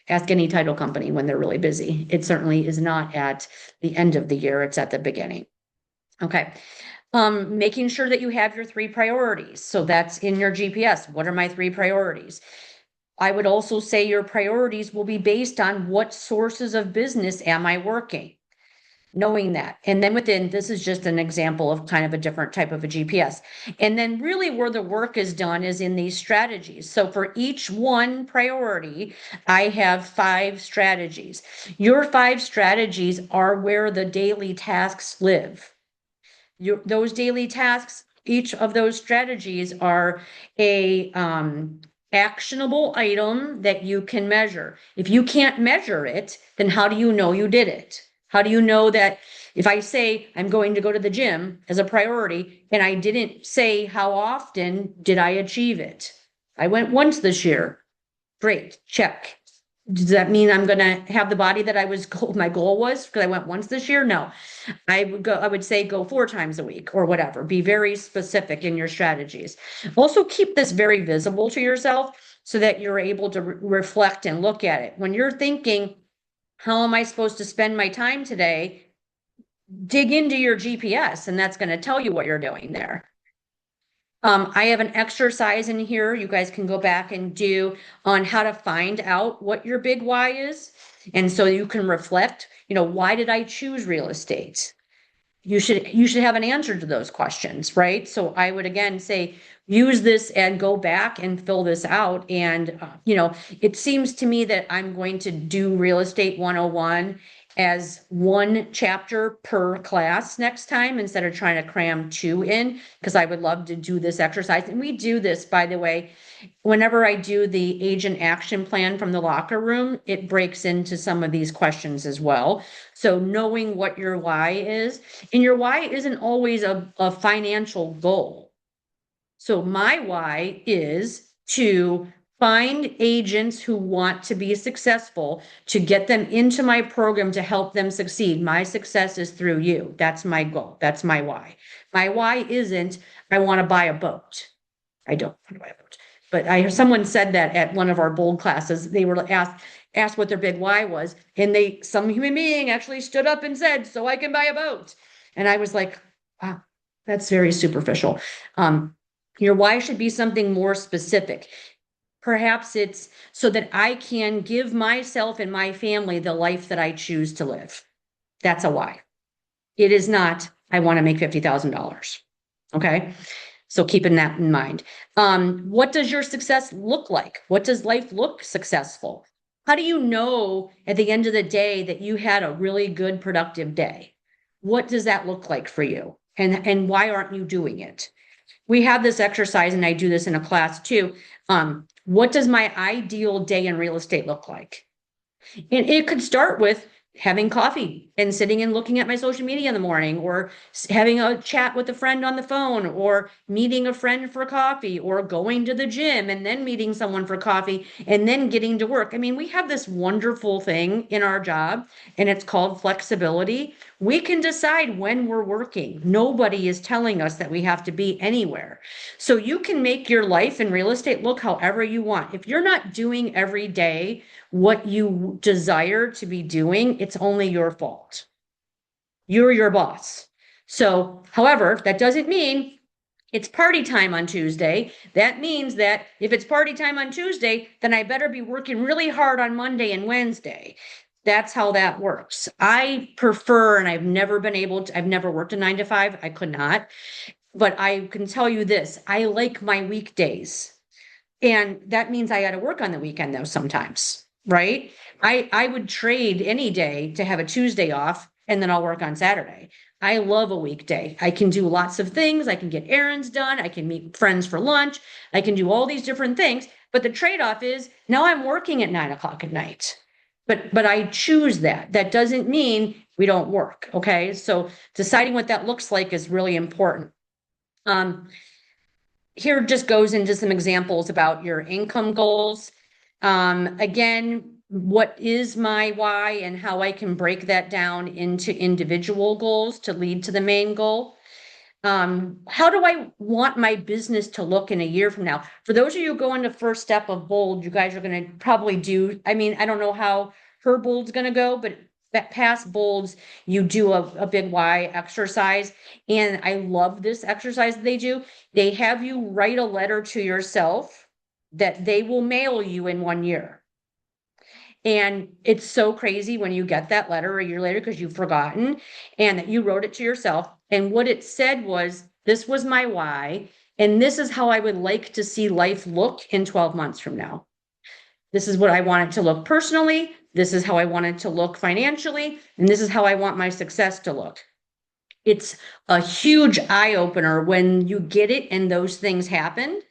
Ask any title company when they're really busy. It certainly is not at the end of the year. It's at the beginning. Okay. Making sure that you have your 3 priorities. So that's in your GPS. What are my 3 priorities? I would also say your priorities will be based on what sources of business am I working? Knowing that. And then this is just an example of kind of a different type of a GPS. And then really where the work is done is in these strategies. So for each one priority, I have 5 strategies. Your 5 strategies are where the daily tasks live. Those daily tasks, each of those strategies are a actionable item that you can measure. If you can't measure it, then how do you know you did it? How do you know that if I say I'm going to go to the gym as a priority and I didn't say how often did I achieve it? I went once this year. Great, check. Does that mean I'm going to have the body that my goal was because I went once this year? No, I would say go 4 times a week or whatever. Be very specific in your strategies. Also keep this very visible to yourself so that you're able to reflect and look at it. When you're thinking, how am I supposed to spend my time today? Dig into your GPS and that's going to tell you what you're doing there. I have an exercise in here you guys can go back and do on how to find out what your big why is. And so you can reflect, why did I choose real estate? You should have an answer to those questions, right? So I would again say, use this and go back and fill this out. And, it seems to me that I'm going to do Real Estate 101 as 1 chapter per class next time instead of trying to cram 2 in, because I would love to do this exercise. And we do this, by the way, whenever I do the agent action plan from the locker room, it breaks into some of these questions as well. So knowing what your why is, and your why isn't always a financial goal. So my why is to find agents who want to be successful, to get them into my program to help them succeed. My success is through you. That's my goal. That's my why. My why isn't, I want to buy a boat. I don't. How do I vote? But someone said that at one of our bold classes, they were asked what their big why was, and some human being actually stood up and said, "So I can buy a boat." And I was like, wow, that's very superficial. Your why should be something more specific. Perhaps it's so that I can give myself and my family the life that I choose to live. That's a why. It is not, I want to make $50,000. Okay. So keeping that in mind. What does your success look like? What does life look successful? How do you know at the end of the day that you had a really good, productive day? What does that look like for you? And why aren't you doing it? We have this exercise, and I do this in a class too. What does my ideal day in real estate look like? And it could start with having coffee and sitting and looking at my social media in the morning, or having a chat with a friend on the phone, or meeting a friend for coffee, or going to the gym and then meeting someone for coffee and then getting to work. I mean, we have this wonderful thing in our job, and it's called flexibility. We can decide when we're working. Nobody is telling us that we have to be anywhere. So you can make your life in real estate look however you want. If you're not doing every day what you desire to be doing, it's only your fault. You're your boss. So, however, that doesn't mean it's party time on Tuesday. That means that if it's party time on Tuesday, then I better be working really hard on Monday and Wednesday. That's how that works. I prefer, and I've never worked a 9 to 5. I could not. But I can tell you this, I like my weekdays. And that means I got to work on the weekend though sometimes, right? I would trade any day to have a Tuesday off, and then I'll work on Saturday. I love a weekday. I can do lots of things. I can get errands done. I can meet friends for lunch. I can do all these different things. But the trade-off is now I'm working at 9 o'clock at night. But I choose that. That doesn't mean we don't work. Okay. So deciding what that looks like is really important. Here just goes into some examples about your income goals. Again, what is my why and how I can break that down into individual goals to lead to the main goal. How do I want my business to look in a year from now? For those of you going to first step of bold, you guys are going to probably do, I mean, I don't know how her bold's going to go, but that past bolds, you do a big why exercise. And I love this exercise they do. They have you write a letter to yourself that they will mail you in 1 year. And it's so crazy when you get that letter a year later because you've forgotten and that you wrote it to yourself. And what it said was, this was my why, and this is how I would like to see life look in 12 months from now. This is what I want it to look personally. This is how I want it to look financially. And this is how I want my success to look. It's a huge eye opener when you get it and those things happen.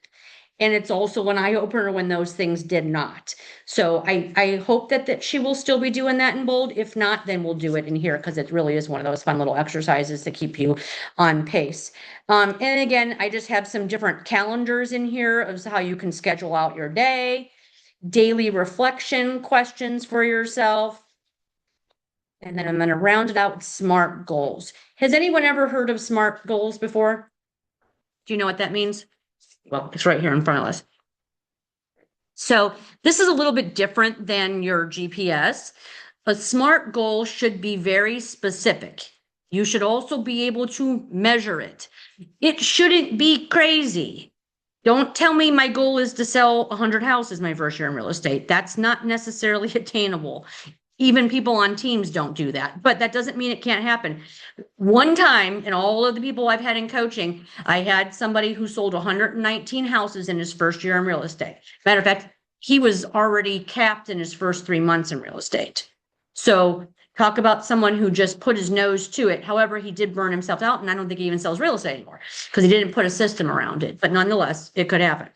And it's also an eye opener when those things did not. So I hope that she will still be doing that in bold. If not, then we'll do it in here because it really is one of those fun little exercises to keep you on pace. And again, I just have some different calendars in here of how you can schedule out your day, daily reflection questions for yourself. And then I'm going to round it out with SMART goals. Has anyone ever heard of SMART goals before? Do you know what that means? Well, it's right here in front of us. So this is a little bit different than your GPS. A SMART goal should be very specific. You should also be able to measure it. It shouldn't be crazy. Don't tell me my goal is to sell 100 houses my first year in real estate. That's not necessarily attainable. Even people on teams don't do that, but that doesn't mean it can't happen. One time in all of the people I've had in coaching, I had somebody who sold 119 houses in his first year in real estate. Matter of fact, he was already capped in his first 3 months in real estate. So talk about someone who just put his nose to it. However, he did burn himself out, and I don't think he even sells real estate anymore because he didn't put a system around it. But nonetheless, it could happen.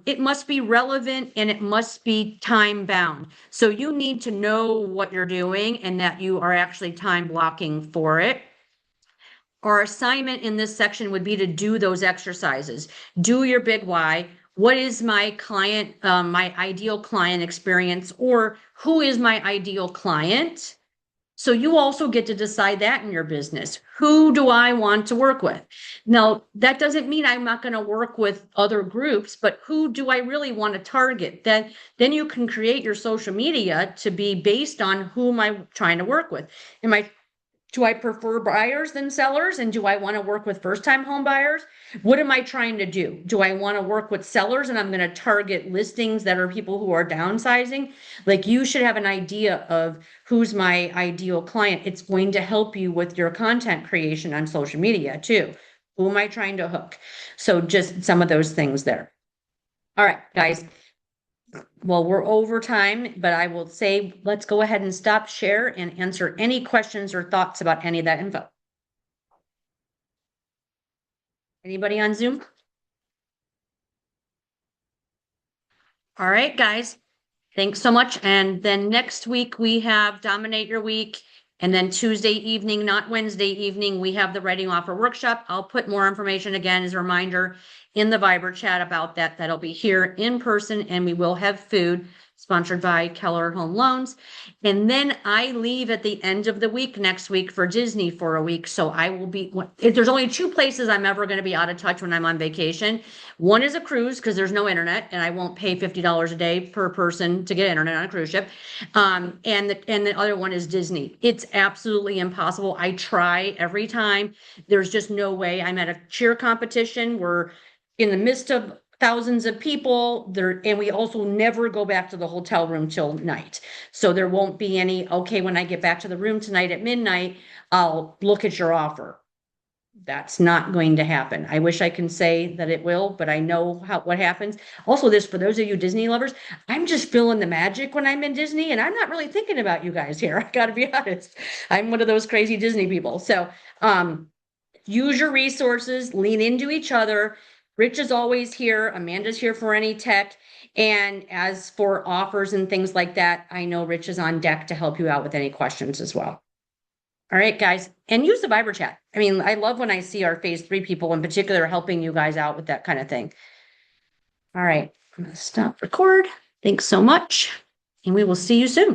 It must be relevant and it must be time bound. So you need to know what you're doing and that you are actually time blocking for it. Our assignment in this section would be to do those exercises. Do your big why. What is my client, my ideal client experience, or who is my ideal client? So you also get to decide that in your business. Who do I want to work with? Now, that doesn't mean I'm not going to work with other groups, but who do I really want to target? Then you can create your social media to be based on whom I'm trying to work with. Do I prefer buyers than sellers? And do I want to work with first-time home buyers? What am I trying to do? Do I want to work with sellers and I'm going to target listings that are people who are downsizing? Like, you should have an idea of who's my ideal client. It's going to help you with your content creation on social media too. Who am I trying to hook? So just some of those things there. All right, guys. Well, we're over time, but I will say, let's go ahead and stop share and answer any questions or thoughts about any of that info. Anybody on Zoom? All right, guys. Thanks so much. And then next week we have Dominate Your Week. And then Tuesday evening, not Wednesday evening, we have the Writing Offer Workshop. I'll put more information again as a reminder in the Viber chat about that. That'll be here in person, and we will have food sponsored by Keller Home Loans. And then I leave at the end of the week next week for Disney for a week. So I will be, if there's only 2 places I'm ever going to be out of touch when I'm on vacation. One is a cruise because there's no internet and I won't pay $50 a day per person to get internet on a cruise ship. And the other one is Disney. It's absolutely impossible. I try every time. There's just no way. I'm at a cheer competition. We're in the midst of thousands of people there, and we also never go back to the hotel room till night. So there won't be any, okay, when I get back to the room tonight at midnight, I'll look at your offer. That's not going to happen. I wish I can say that it will, but I know what happens. Also, this, for those of you Disney lovers, I'm just feeling the magic when I'm in Disney, and I'm not really thinking about you guys here. I got to be honest. I'm one of those crazy Disney people. So, use your resources, lean into each other. Rich is always here. Amanda's here for any tech. And as for offers and things like that, I know Rich is on deck to help you out with any questions as well. All right, guys, and use the Viber chat. I mean, I love when I see our phase 3 people in particular helping you guys out with that kind of thing. All right, I'm going to stop record. Thanks so much, and we will see you soon.